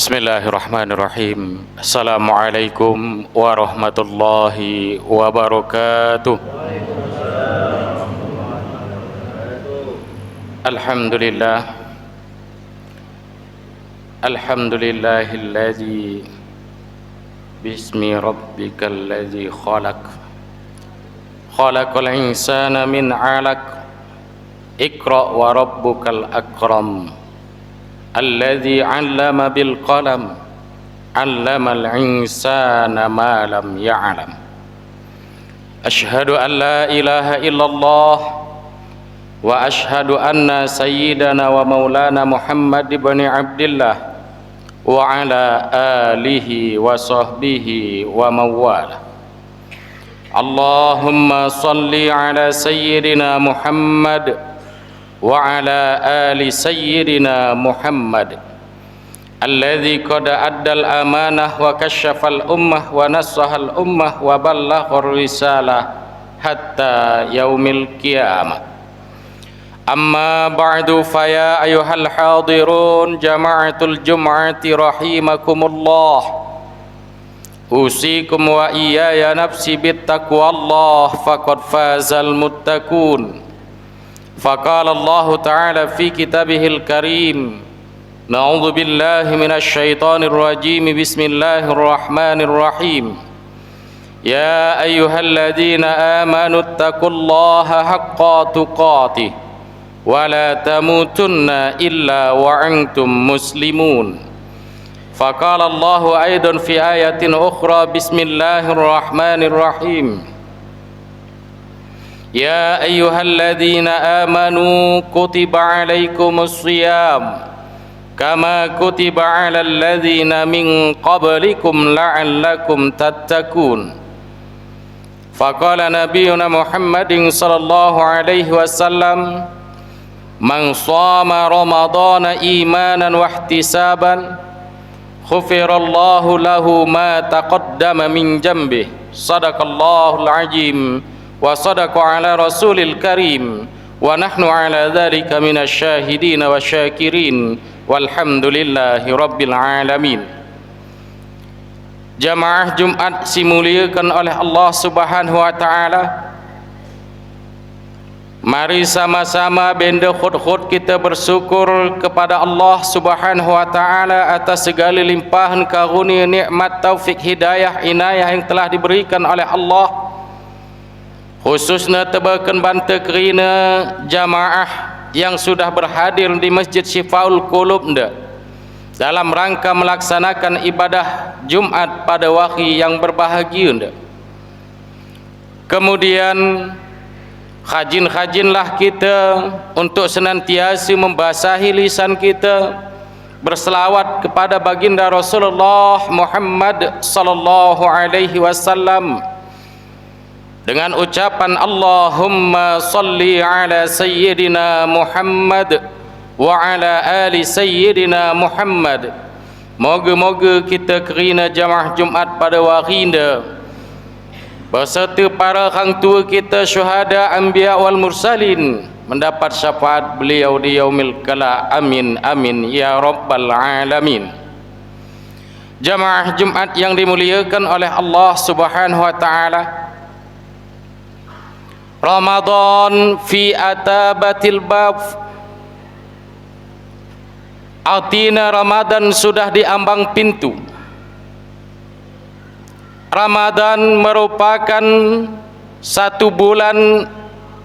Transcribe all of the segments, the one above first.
Bismillahirrahmanirrahim. Assalamualaikum warahmatullahi wabarakatuh. Alhamdulillah. Alhamdulillahilladzi bismi rabbikal ladzi khalaqal insana min 'alaq. Iqra wa rabbukal akram. Alladzi 'allama bil qalam 'allamal insana ma lam ya'lam. Asyhadu an la ilaha illallah wa asyhadu anna sayyidana wa maulana Muhammad ibn Abdillah wa ala alihi wa sahbihi wa mawala. Allahumma salli ala sayyidina Muhammad wa ala ali sayyidina Muhammad alladzi qad addal amanah wa kasyafal ummah wa nassahal ummah wa ballaghar risalah hatta yaumil qiyamah. Amma ba'du, faya ayyuhal hadirun jama'atul jum'ati rahimakumullah. Usikum wa iyaya nafsi bittaqwallah faqad fazal muttaqun. Faqala Allah Ta'ala fi kitabihil karim. Na'udzu billahi minasy syaithanir rajim. Bismillahirrahmanirrahim. Ya ayyuhalladzina amanu taqullaha haqqa tuqatih wa la tamutunna illa wa antum muslimun. Faqala Allah aidan fi ayatin ukhra. Bismillahirrahmanirrahim. Ya ayyuhalladzina amanu kutiba alaikumus shiyam kama kutiba alal ladzina min qablikum la'allakum tattaqun. Faqala nabiyuna Muhammadin sallallahu alaihi wasallam, man shama ramadhana imanan wa ihtisaban ghufirallahu lahu ma taqaddama min dhanbihi. Shadaqallahul azim wa sadaqa ala rasulil karim wa nahnu ala dhalika minasy syahidin wa syakirin walhamdulillahi rabbil alamin. Jamaah Jumat dimuliakan oleh Allah Subhanahu wa taala. Mari sama-sama benda khud-khud kita bersyukur kepada Allah Subhanahu wa taala atas segala limpahan karunia, nikmat, taufik, hidayah, inayah yang telah diberikan oleh Allah. Khususnya tebakan banta kerana jamaah yang sudah berhadir di Masjid Syifaul Qulub dalam rangka melaksanakan ibadah Jumat pada waktu yang berbahagia. Kemudian khajin-khajinlah kita untuk senantiasa membasahi lisan kita berselawat kepada baginda Rasulullah Muhammad sallallahu alaihi wasallam dengan ucapan Allahumma salli ala sayyidina Muhammad wa ala ali sayyidina Muhammad. Moga-moga kita kerana jamaah Jumat pada hari ini beserta para orang tua kita syuhada, anbiya wal mursalin mendapat syafaat beliau di yaumil qiyamah. Amin amin ya rabbal alamin. Jamaah Jumat yang dimuliakan oleh Allah Subhanahu wa taala, Ramadan fi atabatil bab. Artinya Ramadan sudah di ambang pintu. Ramadan merupakan satu bulan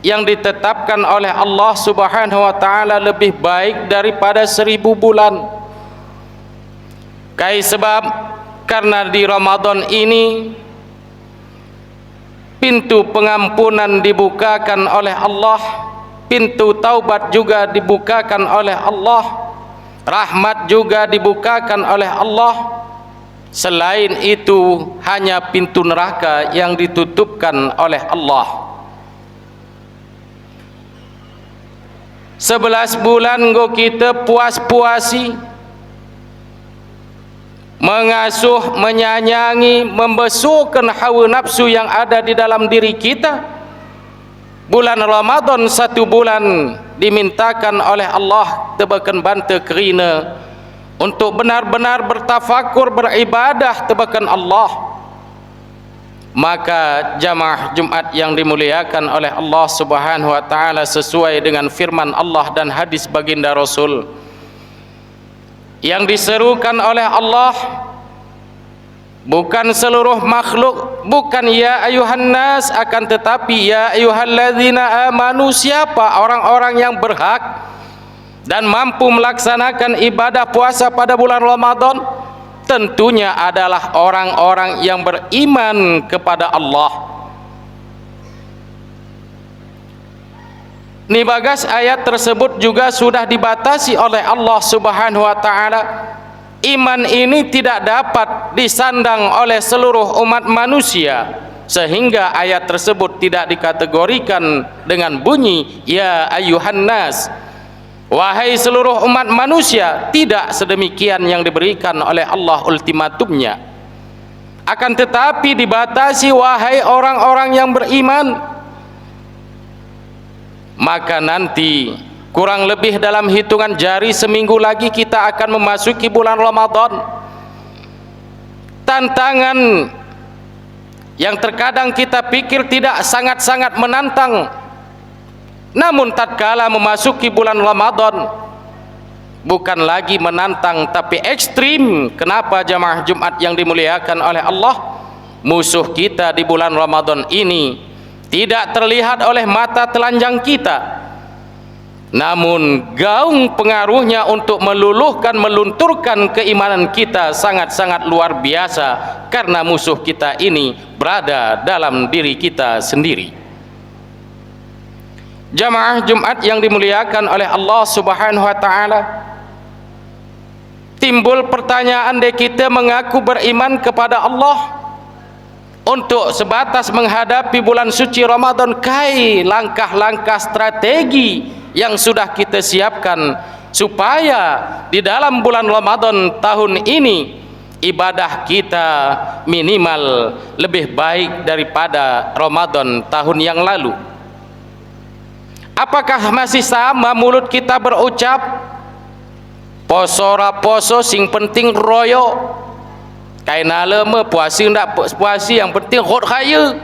yang ditetapkan oleh Allah Subhanahu wa taala lebih baik daripada 1000 bulan. Sebab karena di Ramadan ini pintu pengampunan dibukakan oleh Allah, pintu taubat juga dibukakan oleh Allah, rahmat juga dibukakan oleh Allah. Selain itu hanya pintu neraka yang ditutupkan oleh Allah. 11 bulan kita puas-puasi, mengasuh, menyayangi, membesarkan hawa nafsu yang ada di dalam diri kita. Bulan Ramadan satu bulan dimintakan oleh Allah tebakan banta kerana untuk benar-benar bertafakur, beribadah tebakan Allah. Maka jamaah Jumat yang dimuliakan oleh Allah Subhanahu wa taala, sesuai dengan firman Allah dan hadis baginda Rasul yang diserukan oleh Allah, bukan seluruh makhluk, bukan ya ayuhan nas, akan tetapi ya ayyuhalladzina amanu. Siapa orang-orang yang berhak dan mampu melaksanakan ibadah puasa pada bulan Ramadan? Tentunya adalah orang-orang yang beriman kepada Allah. Ni bagas ayat tersebut juga sudah dibatasi oleh Allah Subhanahu wa taala. Iman ini tidak dapat disandang oleh seluruh umat manusia, sehingga ayat tersebut tidak dikategorikan dengan bunyi ya ayyuhan nas, wahai seluruh umat manusia. Tidak sedemikian yang diberikan oleh Allah ultimatumnya. Akan tetapi dibatasi wahai orang-orang yang beriman. Maka nanti kurang lebih dalam hitungan jari seminggu lagi kita akan memasuki bulan Ramadan. Tantangan yang terkadang kita pikir tidak sangat-sangat menantang, namun tatkala memasuki bulan Ramadan bukan lagi menantang tapi ekstrim. Kenapa jamaah Jumat yang dimuliakan oleh Allah? Musuh kita di bulan Ramadan ini tidak terlihat oleh mata telanjang kita, namun gaung pengaruhnya untuk meluluhkan, melunturkan keimanan kita sangat-sangat luar biasa, karena musuh kita ini berada dalam diri kita sendiri. Jamaah Jumat yang dimuliakan oleh Allah Subhanahu wa taala, timbul pertanyaan dari kita mengaku beriman kepada Allah untuk sebatas menghadapi bulan suci Ramadan. Kai langkah-langkah strategi yang sudah kita siapkan supaya di dalam bulan Ramadan tahun ini ibadah kita minimal lebih baik daripada Ramadan tahun yang lalu. Apakah masih sama mulut kita berucap poso raposo sing penting royo, kaina lama puasi ndak puasi yang penting hot kaya?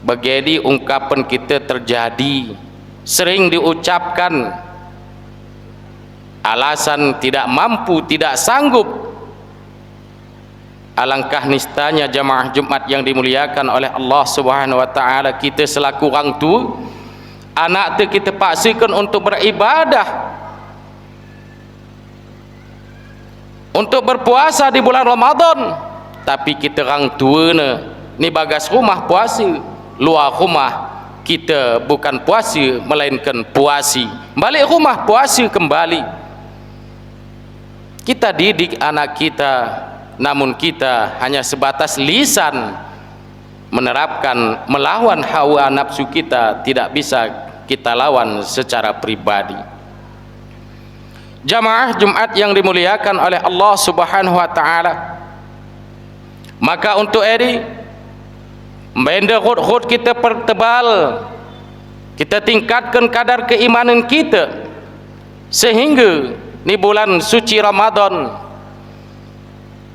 Begini ungkapan kita terjadi, sering diucapkan. Alasan tidak mampu, tidak sanggup. Alangkah nistanya jamaah Jumat yang dimuliakan oleh Allah Subhanahu wa taala, kita selaku orang tua, anak tu kita paksakan untuk beribadah, untuk berpuasa di bulan Ramadan, tapi kita orang tua ni bagas rumah puasa, luar rumah kita bukan puasa melainkan puasi, balik rumah puasa kembali. Kita didik anak kita, namun kita hanya sebatas lisan menerapkan, melawan hawa nafsu kita, tidak bisa kita lawan secara pribadi. Jamaah Jumat yang dimuliakan oleh Allah Subhanahu wa taala, maka untuk ini benda hud kita pertebal, kita tingkatkan kadar keimanan kita, sehingga ni bulan suci Ramadan,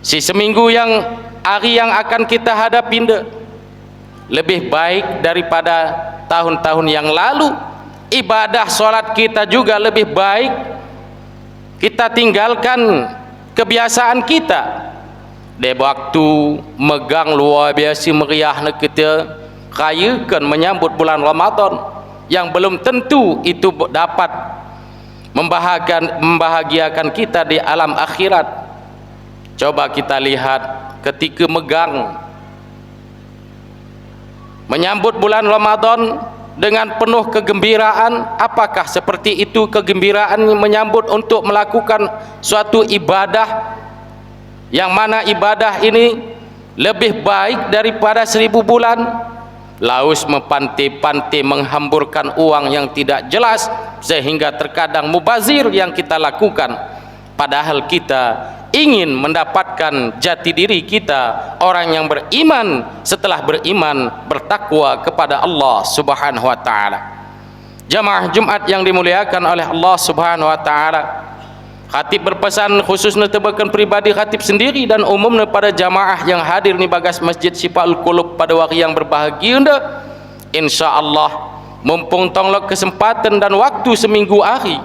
si seminggu yang hari yang akan kita hadapi lebih baik daripada tahun-tahun yang lalu. Ibadah solat kita juga lebih baik. Kita tinggalkan kebiasaan kita di waktu megang luar biasa meriah kita rayakan menyambut bulan Ramadan, yang belum tentu itu dapat membahagiakan kita di alam akhirat. Coba kita lihat ketika megang menyambut bulan Ramadan dengan penuh kegembiraan, apakah seperti itu kegembiraan menyambut untuk melakukan suatu ibadah yang mana ibadah ini lebih baik daripada 1000 bulan? Laus mempantai-pantai menghamburkan uang yang tidak jelas, sehingga terkadang mubazir yang kita lakukan, padahal kita ingin mendapatkan jati diri kita orang yang beriman, setelah beriman bertakwa kepada Allah Subhanahu wa taala. Jamaah Jumat yang dimuliakan oleh Allah Subhanahu wa taala, khatib berpesan khususnya tebakan pribadi khatib sendiri dan umumnya pada jamaah yang hadir di bagas Masjid Syifaul Qulub pada hari yang berbahagia anda, insyaallah mumpung tonglok kesempatan dan waktu seminggu hari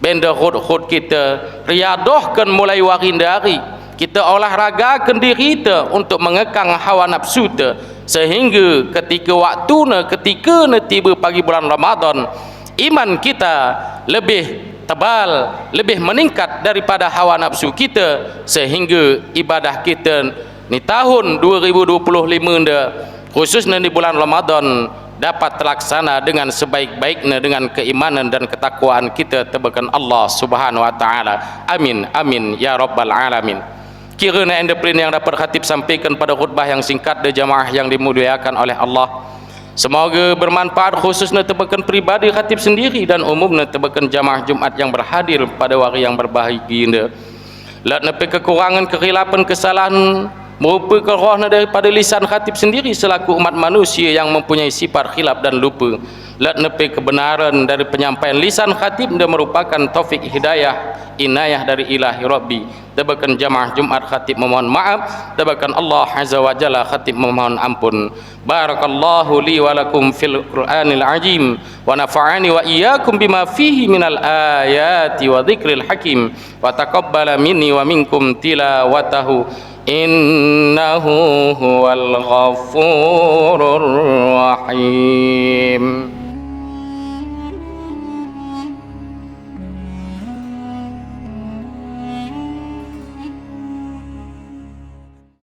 benda khud kita riadohkan mulai hari dari kita olahragakan diri kita untuk mengekang hawa nafsu kita, sehingga ketika waktunya ketika tiba pagi bulan Ramadan iman kita lebih tebal, lebih meningkat daripada hawa nafsu kita, sehingga ibadah kita ni tahun 2025 nda khususnya di bulan Ramadan dapat terlaksana dengan sebaik-baiknya dengan keimanan dan ketakwaan kita tebakan Allah Subhanahu wa taala. Amin amin ya rabbal alamin. Kirana endeprin yang dapat khatib sampaikan pada khutbah yang singkat de jamaah yang dimuliakan oleh Allah, semoga bermanfaat khususnya tebakan pribadi khatib sendiri dan umumnya tebakan jamaah Jumat yang berhadir pada hari yang berbahagia. Lat nepi kekurangan, kekhilafan, kesalahan merupakan rohna daripada lisan khatib sendiri selaku umat manusia yang mempunyai sifat khilaf dan lupa. Lat nepi kebenaran dari penyampaian lisan khatib dan merupakan taufik hidayah inayah dari ilahi Rabbi. Tebakan jamaah Jumat khatib memohon maaf, tebakan Allah Azza wa Jalla khatib memohon ampun. Barakallahu li wa lakum fil Qur'anil azim wa nafa'ani wa iyyakum bima fihi minal ayati wa dzikril hakim wa taqabbala minni wa minkum tilawatahu innahu huwal ghafurur rahim.